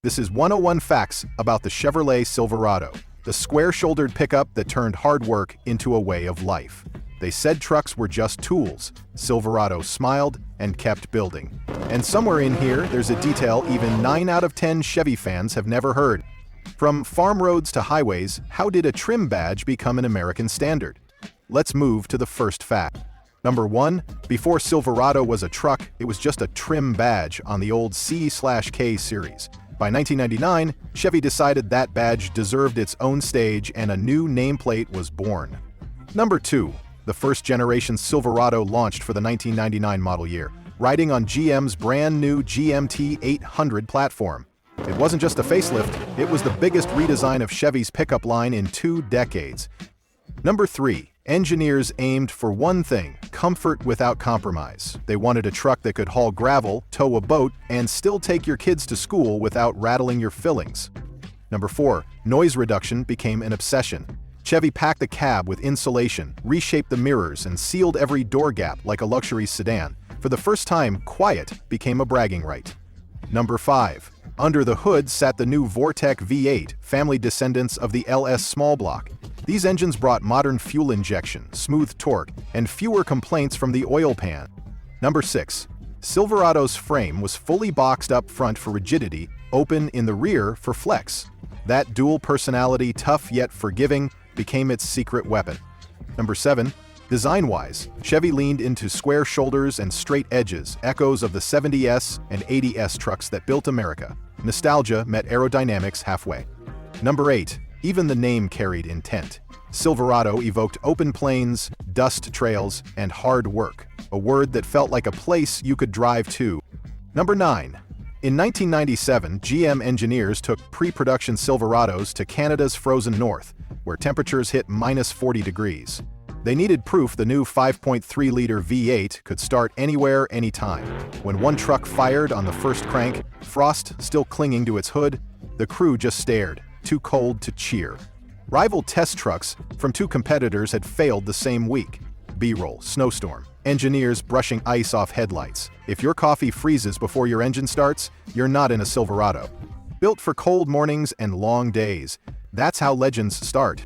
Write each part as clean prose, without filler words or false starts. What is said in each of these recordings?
This is 101 facts about the Chevrolet Silverado, the square-shouldered pickup that turned hard work into a way of life. They said trucks were just tools. Silverado smiled and kept building. And somewhere in here, there's a detail even 9 out of 10 Chevy fans have never heard. From farm roads to highways, how did a trim badge become an American standard? Let's move to the first fact. Number 1, before Silverado was a truck, it was just a trim badge on the old C/K series. By 1999, Chevy decided that badge deserved its own stage and a new nameplate was born. Number 2, the first generation Silverado launched for the 1999 model year, riding on GM's brand new GMT 800 platform. It wasn't just a facelift, it was the biggest redesign of Chevy's pickup line in 2 decades. Number 3, engineers aimed for one thing: comfort without compromise. They wanted a truck that could haul gravel, tow a boat, and still take your kids to school without rattling your fillings. Number 4, noise reduction became an obsession. Chevy packed the cab with insulation, reshaped the mirrors, and sealed every door gap like a luxury sedan. For the first time, quiet became a bragging right. Number 5, under the hood sat the new Vortec V8, family descendants of the LS small block. These engines brought modern fuel injection, smooth torque, and fewer complaints from the oil pan. Number 6, Silverado's frame was fully boxed up front for rigidity, open in the rear for flex. That dual personality, tough yet forgiving, became its secret weapon. Number 7, design-wise, Chevy leaned into square shoulders and straight edges, echoes of the 70S and 80S trucks that built America. Nostalgia met aerodynamics halfway. Number 8, even the name carried intent. Silverado evoked open plains, dust trails, and hard work, a word that felt like a place you could drive to. Number 9, in 1997, GM engineers took pre-production Silverados to Canada's frozen north, where temperatures hit -40 degrees. They needed proof the new 5.3-liter V8 could start anywhere, anytime. When one truck fired on the first crank, frost still clinging to its hood, the crew just stared, too cold to cheer. Rival test trucks from 2 competitors had failed the same week. B-roll, snowstorm, engineers brushing ice off headlights. If your coffee freezes before your engine starts, you're not in a Silverado. Built for cold mornings and long days. That's how legends start.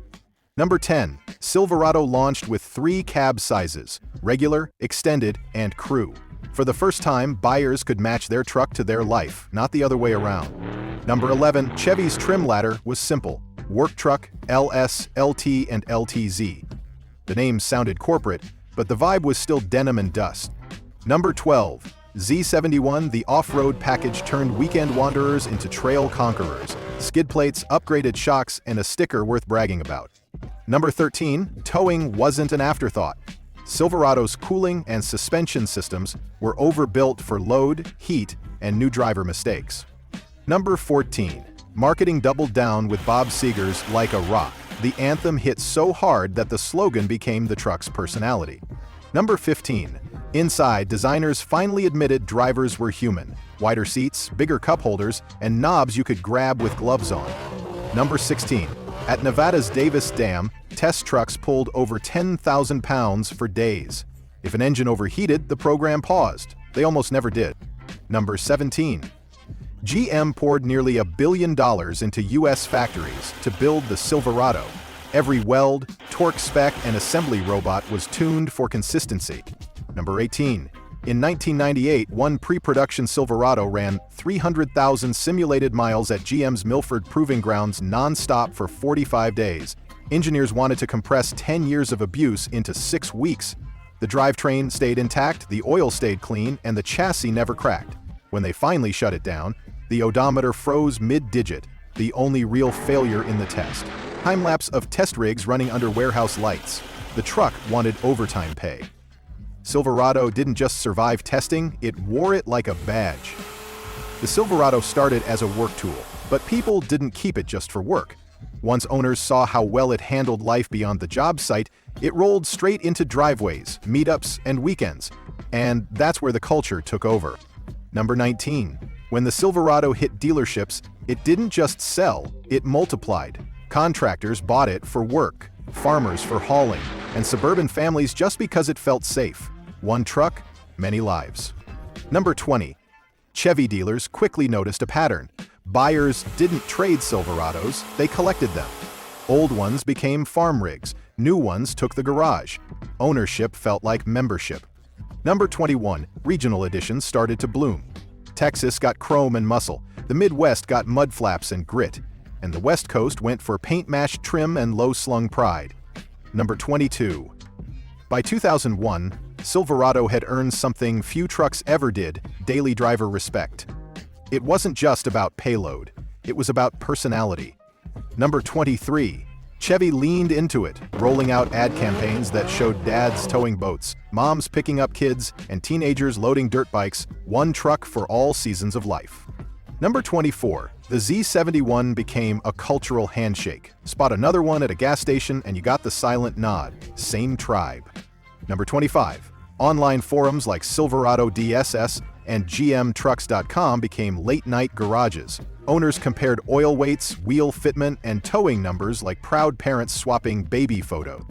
Number 10, Silverado launched with 3 cab sizes: regular, extended, and crew. For the first time, buyers could match their truck to their life, not the other way around. Number 11, Chevy's trim ladder was simple: work truck, LS, LT, and LTZ. The names sounded corporate, but the vibe was still denim and dust. Number 12, Z71, the off-road package turned weekend wanderers into trail conquerors. Skid plates, upgraded shocks, and a sticker worth bragging about. Number 13, towing wasn't an afterthought. Silverado's cooling and suspension systems were overbuilt for load, heat, and new driver mistakes. Number 14, marketing doubled down with Bob Seger's "Like a Rock." The anthem hit so hard that the slogan became the truck's personality. Number 15, inside, designers finally admitted drivers were human. Wider seats, bigger cup holders, and knobs you could grab with gloves on. Number 16, at Nevada's Davis Dam, test trucks pulled over 10,000 pounds for days. If an engine overheated, the program paused. They almost never did. Number 17, GM poured nearly $1 billion into U.S. factories to build the Silverado. Every weld, torque spec, and assembly robot was tuned for consistency. Number 18, in 1998, one pre-production Silverado ran 300,000 simulated miles at GM's Milford Proving Grounds non-stop for 45 days. Engineers wanted to compress 10 years of abuse into 6 weeks. The drivetrain stayed intact, the oil stayed clean, and the chassis never cracked. When they finally shut it down, the odometer froze mid-digit, the only real failure in the test. Time-lapse of test rigs running under warehouse lights. The truck wanted overtime pay. Silverado didn't just survive testing, it wore it like a badge. The Silverado started as a work tool, but people didn't keep it just for work. Once owners saw how well it handled life beyond the job site, it rolled straight into driveways, meetups, and weekends. And that's where the culture took over. Number 19. When the Silverado hit dealerships, it didn't just sell, it multiplied. Contractors bought it for work, farmers for hauling, and suburban families just because it felt safe. One truck, many lives. Number 20. Chevy dealers quickly noticed a pattern. Buyers didn't trade Silverados, they collected them. Old ones became farm rigs, new ones took the garage. Ownership felt like membership. Number 21, regional editions started to bloom. Texas got chrome and muscle, the Midwest got mud flaps and grit, and the West Coast went for paint-mashed trim and low-slung pride. Number 22. By 2001, Silverado had earned something few trucks ever did: daily driver respect. It wasn't just about payload, it was about personality. Number 23. Chevy leaned into it, rolling out ad campaigns that showed dads towing boats, moms picking up kids, and teenagers loading dirt bikes, one truck for all seasons of life. Number 24. The Z71 became a cultural handshake. Spot another one at a gas station and you got the silent nod. Same tribe. Number 25. Online forums like Silverado DSS and GMTrucks.com became late-night garages. Owners compared oil weights, wheel fitment, and towing numbers like proud parents swapping baby photo.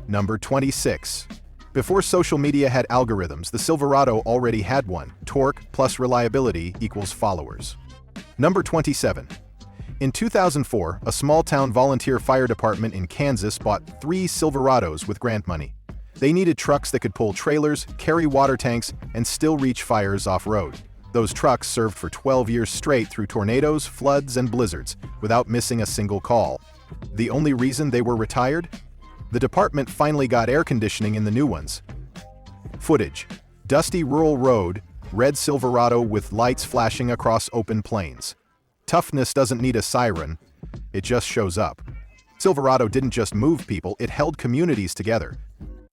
Number 26. Before social media had algorithms, the Silverado already had one. Torque plus reliability equals followers. Number 27. In 2004, a small-town volunteer fire department in Kansas bought 3 Silverados with grant money. They needed trucks that could pull trailers, carry water tanks, and still reach fires off-road. Those trucks served for 12 years straight through tornadoes, floods, and blizzards, without missing a single call. The only reason they were retired? The department finally got air conditioning in the new ones. Footage. Dusty rural road, red Silverado with lights flashing across open plains. Toughness doesn't need a siren, it just shows up. Silverado didn't just move people, it held communities together.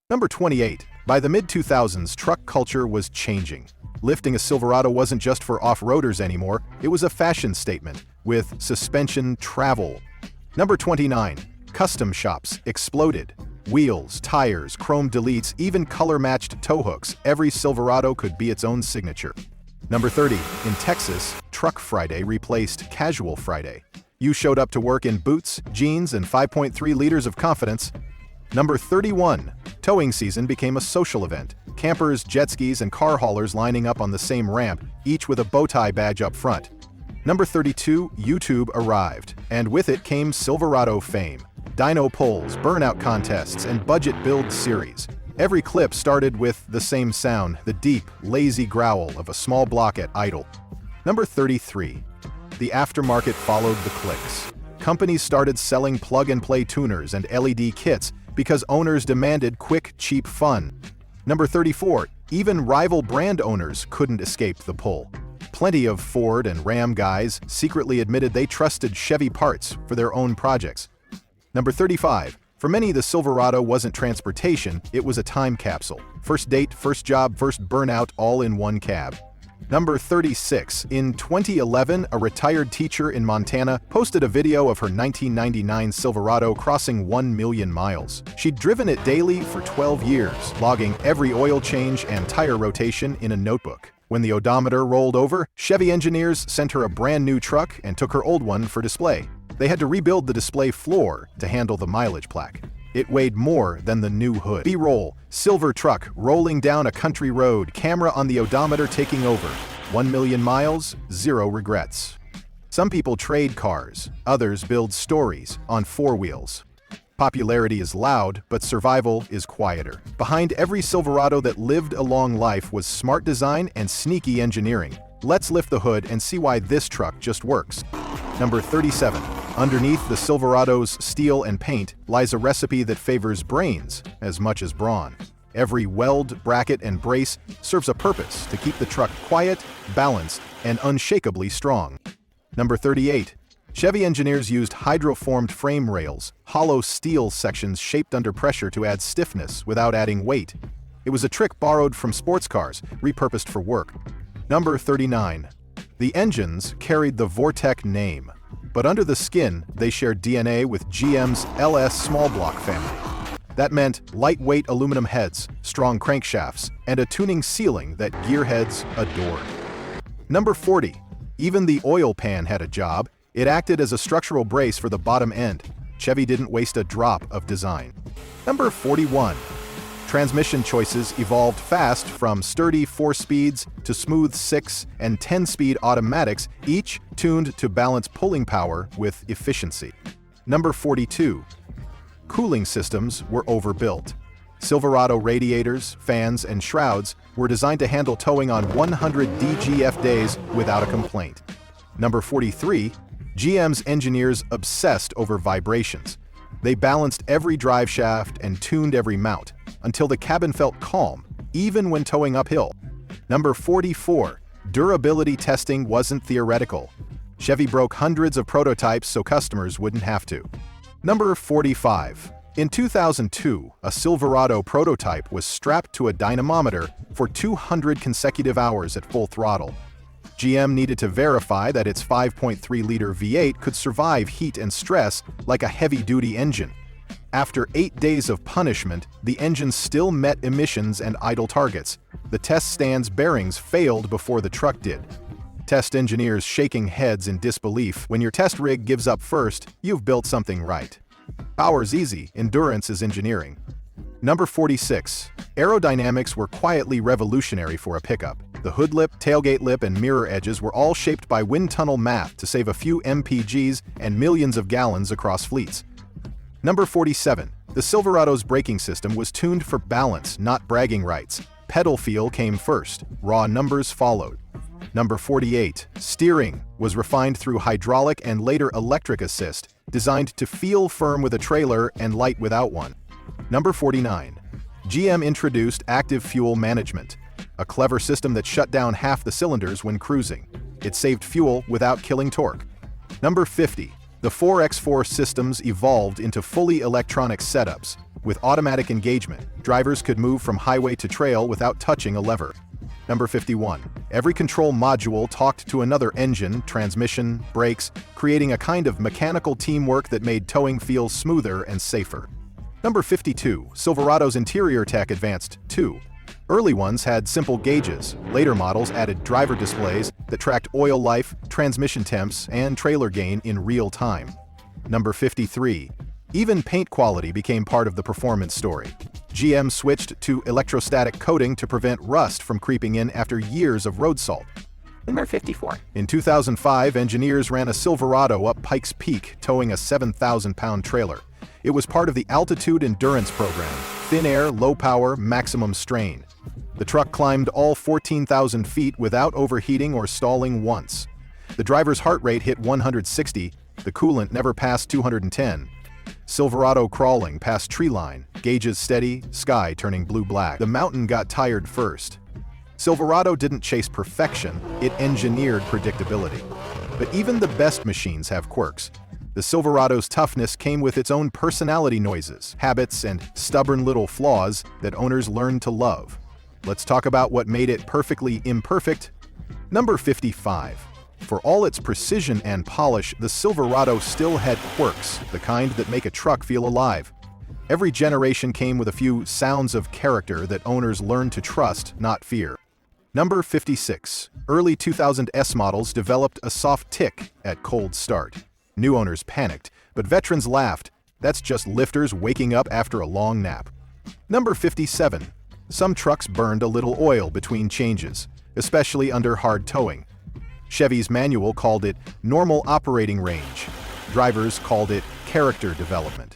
Number 28. By the mid-2000s, truck culture was changing. Lifting a Silverado wasn't just for off-roaders anymore, it was a fashion statement, with suspension travel. Number 29. Custom shops exploded. Wheels, tires, chrome deletes, even color-matched tow hooks. Every Silverado could be its own signature. Number 30. In Texas, Truck Friday replaced Casual Friday. You showed up to work in boots, jeans, and 5.3 liters of confidence. Number 31. Towing season became a social event. Campers, jet skis, and car haulers lining up on the same ramp, each with a bow tie badge up front. Number 32. YouTube arrived, and with it came Silverado fame. Dyno polls, burnout contests, and budget build series. Every clip started with the same sound, the deep, lazy growl of a small block at idle. Number 33. The aftermarket followed the clicks. Companies started selling plug-and-play tuners and LED kits because owners demanded quick, cheap fun. Number 34. Even rival brand owners couldn't escape the pull. Plenty of Ford and Ram guys secretly admitted they trusted Chevy parts for their own projects. Number 35. For many, the Silverado wasn't transportation, it was a time capsule. First date, first job, first burnout, all in one cab. Number 36. In 2011, a retired teacher in Montana posted a video of her 1999 Silverado crossing 1 million miles. She'd driven it daily for 12 years, logging every oil change and tire rotation in a notebook. When the odometer rolled over, Chevy engineers sent her a brand new truck and took her old one for display. They had to rebuild the display floor to handle the mileage plaque. It weighed more than the new hood. B-roll, silver truck rolling down a country road, camera on the odometer taking over. 1 million miles, 0 regrets. Some people trade cars, others build stories on 4 wheels. Popularity is loud, but survival is quieter. Behind every Silverado that lived a long life was smart design and sneaky engineering. Let's lift the hood and see why this truck just works. Number 37. Underneath the Silverado's steel and paint lies a recipe that favors brains as much as brawn. Every weld, bracket, and brace serves a purpose to keep the truck quiet, balanced, and unshakably strong. Number 38. Chevy engineers used hydroformed frame rails, hollow steel sections shaped under pressure to add stiffness without adding weight. It was a trick borrowed from sports cars, repurposed for work. Number 39. The engines carried the Vortec name, but under the skin, they shared DNA with GM's LS small block family. That meant lightweight aluminum heads, strong crankshafts, and a tuning ceiling that gearheads adored. Number 40. Even the oil pan had a job. It acted as a structural brace for the bottom end. Chevy didn't waste a drop of design. Number 41. Transmission choices evolved fast, from sturdy 4-speeds to smooth 6- and 10-speed automatics, each tuned to balance pulling power with efficiency. Number 42. Cooling systems were overbuilt. Silverado radiators, fans, and shrouds were designed to handle towing on 100 DGF days without a complaint. Number 43. GM's engineers obsessed over vibrations. They balanced every drive shaft and tuned every mount until the cabin felt calm, even when towing uphill. Number 44. Durability testing wasn't theoretical. Chevy broke hundreds of prototypes so customers wouldn't have to. Number 45. In 2002, a Silverado prototype was strapped to a dynamometer for 200 consecutive hours at full throttle. GM needed to verify that its 5.3-liter V8 could survive heat and stress like a heavy-duty engine. After 8 days of punishment, the engine still met emissions and idle targets. The test stand's bearings failed before the truck did. Test engineers shaking heads in disbelief. When your test rig gives up first, you've built something right. Power's easy, endurance is engineering. Number 46. Aerodynamics were quietly revolutionary for a pickup. The hood lip, tailgate lip, and mirror edges were all shaped by wind tunnel math to save a few MPGs and millions of gallons across fleets. Number 47. The Silverado's braking system was tuned for balance, not bragging rights. Pedal feel came first, raw numbers followed. Number 48. Steering was refined through hydraulic and later electric assist, designed to feel firm with a trailer and light without one. Number 49. GM introduced active fuel management, a clever system that shut down half the cylinders when cruising. It saved fuel without killing torque. Number 50. The 4x4 systems evolved into fully electronic setups. With automatic engagement, drivers could move from highway to trail without touching a lever. Number 51. Every control module talked to another engine, transmission, brakes, creating a kind of mechanical teamwork that made towing feel smoother and safer. Number 52. Silverado's interior tech advanced too. Early ones had simple gauges. Later models added driver displays that tracked oil life, transmission temps, and trailer gain in real time. Number 53. Even paint quality became part of the performance story. GM switched to electrostatic coating to prevent rust from creeping in after years of road salt. Number 54. In 2005, engineers ran a Silverado up Pikes Peak, towing a 7,000-pound trailer. It was part of the Altitude Endurance Program, thin air, low power, maximum strain. The truck climbed all 14,000 feet without overheating or stalling once. The driver's heart rate hit 160, the coolant never passed 210. Silverado crawling past tree line, gauges steady, sky turning blue-black. The mountain got tired first. Silverado didn't chase perfection, it engineered predictability. But even the best machines have quirks. The Silverado's toughness came with its own personality noises, habits, and stubborn little flaws that owners learned to love. Let's talk about what made it perfectly imperfect. Number 55. For all its precision and polish, the Silverado still had quirks, the kind that make a truck feel alive. Every generation came with a few sounds of character that owners learned to trust, not fear. Number 56. Early 2000 S models developed a soft tick at cold start. New owners panicked, but veterans laughed. That's just lifters waking up after a long nap. Number 57. Some trucks burned a little oil between changes, especially under hard towing. Chevy's manual called it normal operating range. Drivers called it character development.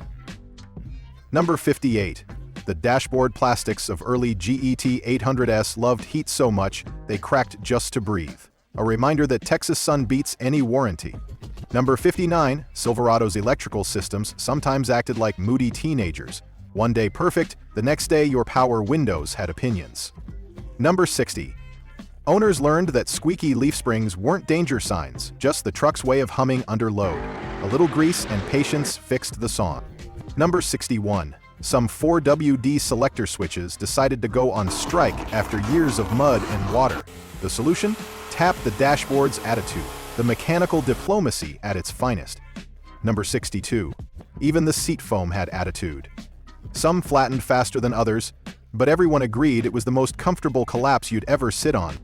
Number 58. The dashboard plastics of early GET 800S loved heat so much they cracked just to breathe. A reminder that Texas sun beats any warranty. Number 59. Silverado's electrical systems sometimes acted like moody teenagers. One day perfect, the next day your power windows had opinions. Number 60. Owners learned that squeaky leaf springs weren't danger signs, just the truck's way of humming under load. A little grease and patience fixed the song. Number 61. Some 4WD selector switches decided to go on strike after years of mud and water. The solution? Tap the dashboard's attitude, the mechanical diplomacy at its finest. Number 62. Even the seat foam had attitude. Some flattened faster than others, but everyone agreed it was the most comfortable collapse you'd ever sit on.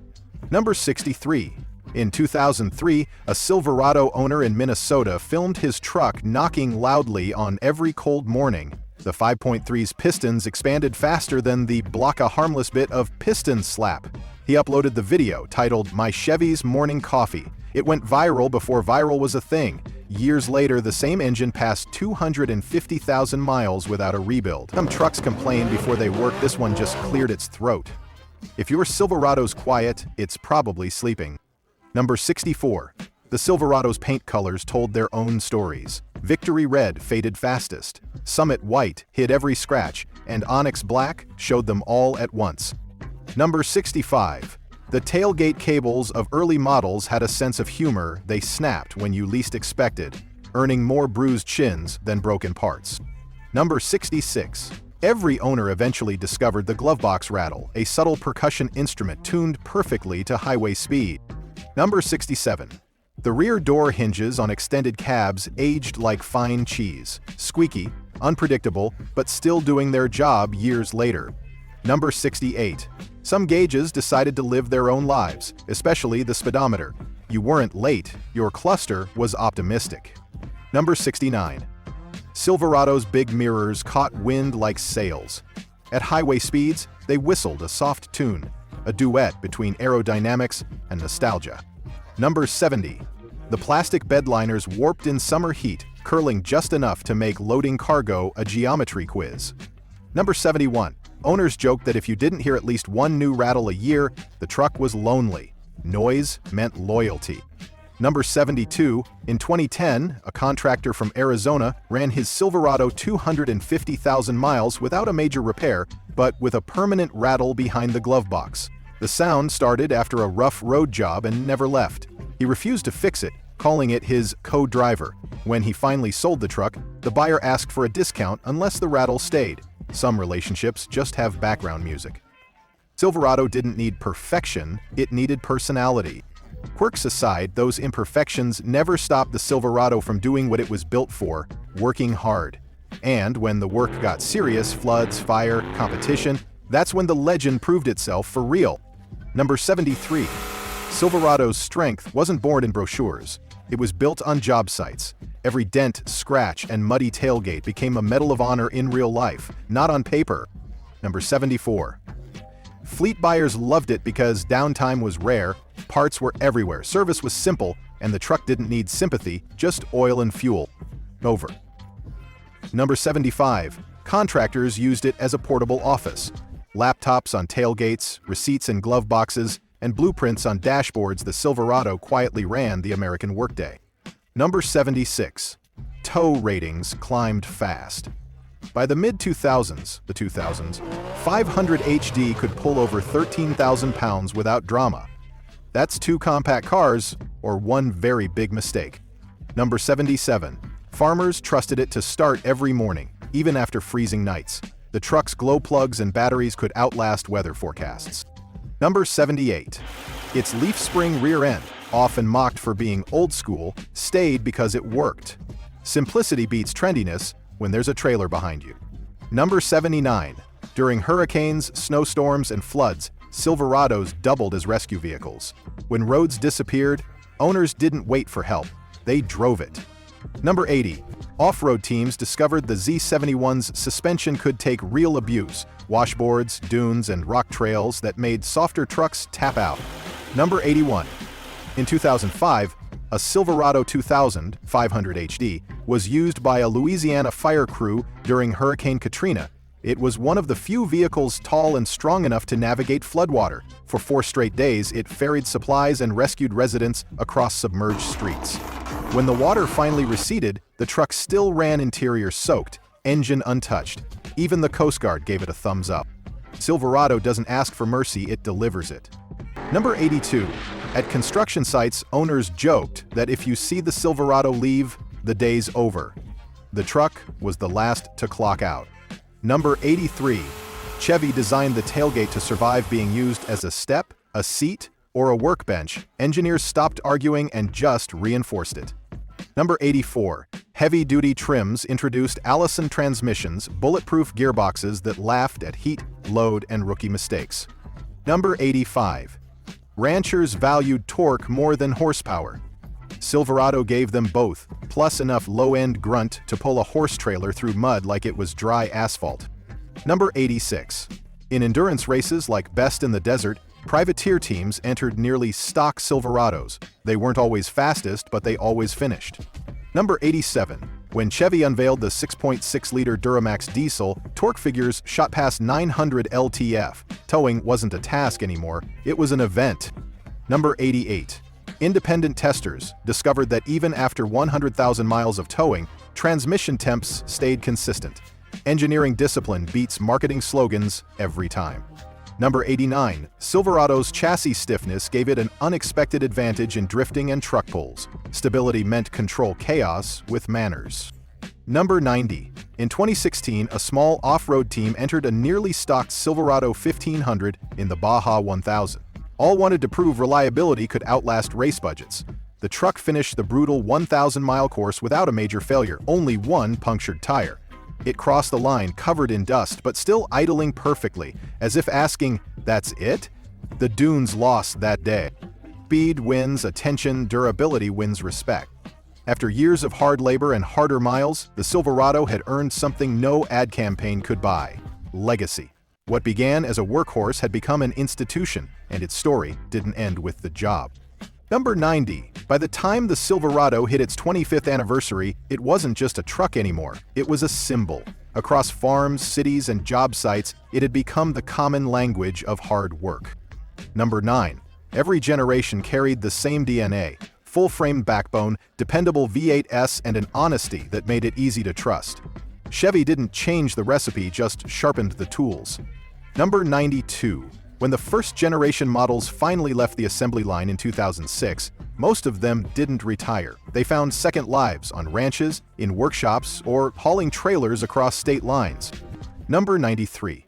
Number 63. In 2003, a Silverado owner in Minnesota filmed his truck knocking loudly on every cold morning. The 5.3's pistons expanded faster than the block a harmless bit of piston slap. He uploaded the video titled "My Chevy's Morning Coffee." It went viral before viral was a thing. Years later, the same engine passed 250,000 miles without a rebuild. Some trucks complain before they work. This one just cleared its throat. If your Silverado's quiet, it's probably sleeping. Number 64. The Silverado's paint colors told their own stories. Victory Red faded fastest. Summit White hid every scratch, and Onyx Black showed them all at once. Number 65. The tailgate cables of early models had a sense of humor. They snapped when you least expected, earning more bruised shins than broken parts. Number 66. Every owner eventually discovered the glovebox rattle, a subtle percussion instrument tuned perfectly to highway speed. Number 67. The rear door hinges on extended cabs aged like fine cheese, squeaky, unpredictable, but still doing their job years later. Number 68. Some gauges decided to live their own lives, especially the speedometer. You weren't late, your cluster was optimistic. Number 69. Silverado's big mirrors caught wind like sails. At highway speeds, they whistled a soft tune, a duet between aerodynamics and nostalgia. Number 70. The plastic bedliners warped in summer heat, curling just enough to make loading cargo a geometry quiz. Number 71. Owners joked that if you didn't hear at least one new rattle a year, the truck was lonely. Noise meant loyalty. Number 72. In 2010, a contractor from Arizona ran his Silverado 250,000 miles without a major repair, but with a permanent rattle behind the glove box. The sound started after a rough road job and never left. He refused to fix it, calling it his co-driver. When he finally sold the truck, the buyer asked for a discount unless the rattle stayed. Some relationships just have background music. Silverado didn't need perfection, it needed personality. Quirks aside, those imperfections never stopped the Silverado from doing what it was built for, working hard. And when the work got serious, floods, fire, competition, that's when the legend proved itself for real. Number 73. Silverado's strength wasn't born in brochures. It was built on job sites. Every dent, scratch, and muddy tailgate became a medal of honor in real life, not on paper. Number 74. Fleet buyers loved it because downtime was rare, parts were everywhere, service was simple, and the truck didn't need sympathy, just oil and fuel. Over. Number 75. Contractors used it as a portable office. Laptops on tailgates, receipts in glove boxes, and blueprints on dashboards, the Silverado quietly ran the American workday. Number 76. Tow ratings climbed fast. By the mid-2000s, 500 HD could pull over 13,000 pounds without drama. That's 2 compact cars, or one very big mistake. Number 77. Farmers trusted it to start every morning, even after freezing nights. The truck's glow plugs and batteries could outlast weather forecasts. Number 78. Its leaf spring rear end, often mocked for being old school, stayed because it worked. Simplicity beats trendiness when there's a trailer behind you. Number 79. During hurricanes, snowstorms, and floods, Silverados doubled as rescue vehicles. When roads disappeared, owners didn't wait for help, they drove it. Number 80. Off-road teams discovered the Z71's suspension could take real abuse, washboards, dunes, and rock trails that made softer trucks tap out. Number 81. In 2005, a Silverado 2000 500 HD was used by a Louisiana fire crew during Hurricane Katrina. It was one of the few vehicles tall and strong enough to navigate floodwater. For 4 straight days, it ferried supplies and rescued residents across submerged streets. When the water finally receded, the truck still ran interior soaked, engine untouched. Even the Coast Guard gave it a thumbs up. Silverado doesn't ask for mercy, it delivers it. Number 82. At construction sites, owners joked that if you see the Silverado leave, the day's over. The truck was the last to clock out. Number 83. Chevy designed the tailgate to survive being used as a step, a seat, or a workbench. Engineers stopped arguing and just reinforced it. Number 84. Heavy-duty trims introduced Allison transmissions, bulletproof gearboxes that laughed at heat, load, and rookie mistakes. Number 85. Ranchers valued torque more than horsepower. Silverado gave them both, plus enough low-end grunt to pull a horse trailer through mud like it was dry asphalt. Number 86. In endurance races like Best in the Desert, privateer teams entered nearly stock Silverados. They weren't always fastest, but they always finished. Number 87. When Chevy unveiled the 6.6-liter Duramax diesel, torque figures shot past 900 ltf. Towing wasn't a task anymore, it was an event. Number 88. Independent testers discovered that even after 100,000 miles of towing, transmission temps stayed consistent. Engineering discipline beats marketing slogans every time. Number 89. Silverado's chassis stiffness gave it an unexpected advantage in drifting and truck pulls. Stability meant control chaos with manners. Number 90. In 2016, a small off-road team entered a nearly stocked Silverado 1500 in the Baja 1000. All wanted to prove reliability could outlast race budgets. The truck finished the brutal 1,000-mile course without a major failure, only one punctured tire. It crossed the line covered in dust but still idling perfectly, as if asking, "That's it?" The dunes lost that day. Speed wins attention, durability wins respect. After years of hard labor and harder miles, the Silverado had earned something no ad campaign could buy: legacy. What began as a workhorse had become an institution, and its story didn't end with the job. Number 90. By the time the Silverado hit its 25th anniversary, it wasn't just a truck anymore, it was a symbol. Across farms, cities, and job sites, it had become the common language of hard work. Number 9. Every generation carried the same DNA: full-frame backbone, dependable V8s, and an honesty that made it easy to trust. Chevy didn't change the recipe, just sharpened the tools. Number 92. When the first-generation models finally left the assembly line in 2006, most of them didn't retire. They found second lives on ranches, in workshops, or hauling trailers across state lines. Number 93.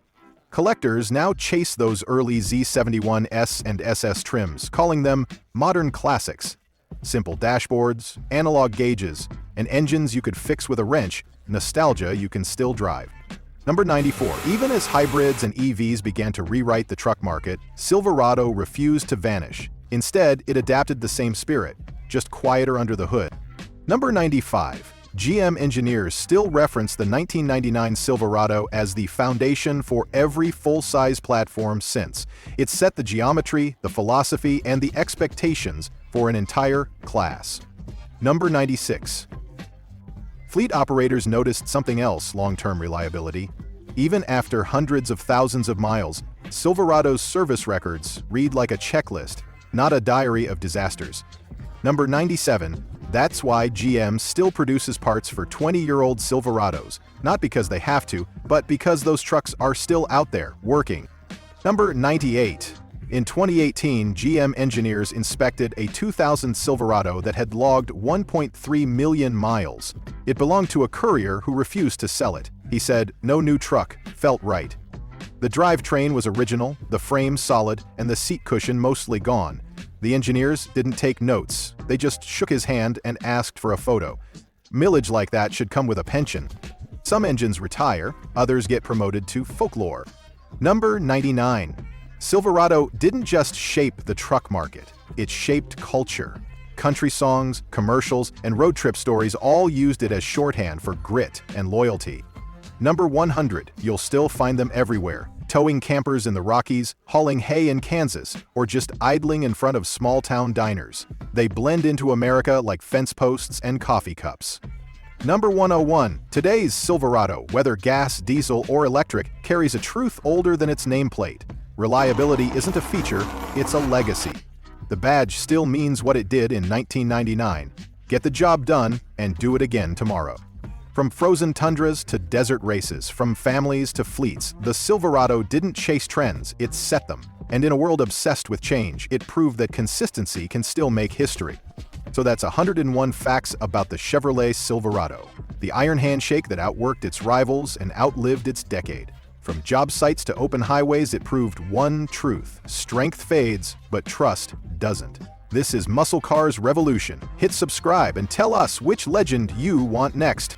Collectors now chase those early Z71S and SS trims, calling them modern classics. Simple dashboards, analog gauges, and engines you could fix with a wrench, nostalgia you can still drive. Number 94. Even as hybrids and EVs began to rewrite the truck market, Silverado refused to vanish. Instead, it adapted the same spirit, just quieter under the hood. Number 95. GM engineers still reference the 1999 Silverado as the foundation for every full-size platform since. It set the geometry, the philosophy, and the expectations for an entire class. Number 96. Fleet operators noticed something else: long-term reliability. Even after hundreds of thousands of miles, Silverado's service records read like a checklist, not a diary of disasters. Number 97. That's why GM still produces parts for 20-year-old Silverados, not because they have to, but because those trucks are still out there, working. Number 98. In 2018, GM engineers inspected a 2000 Silverado that had logged 1.3 million miles. It belonged to a courier who refused to sell it. He said, "No new truck, felt right." The drivetrain was original, the frame solid, and the seat cushion mostly gone. The engineers didn't take notes. They just shook his hand and asked for a photo. Millage like that should come with a pension. Some engines retire, others get promoted to folklore. Number 99. Silverado didn't just shape the truck market, it shaped culture. Country songs, commercials, and road trip stories all used it as shorthand for grit and loyalty. Number 100. You'll still find them everywhere: towing campers in the Rockies, hauling hay in Kansas, or just idling in front of small-town diners. They blend into America like fence posts and coffee cups. Number 101. Today's Silverado, whether gas, diesel, or electric, carries a truth older than its nameplate. Reliability isn't a feature, it's a legacy. The badge still means what it did in 1999. Get the job done and do it again tomorrow. From frozen tundras to desert races, from families to fleets, the Silverado didn't chase trends, it set them. And in a world obsessed with change, it proved that consistency can still make history. So that's 101 facts about the Chevrolet Silverado, the iron handshake that outworked its rivals and outlived its decade. From job sites to open highways, it proved one truth: strength fades, but trust doesn't. This is Muscle Cars Revolution. Hit subscribe and tell us which legend you want next.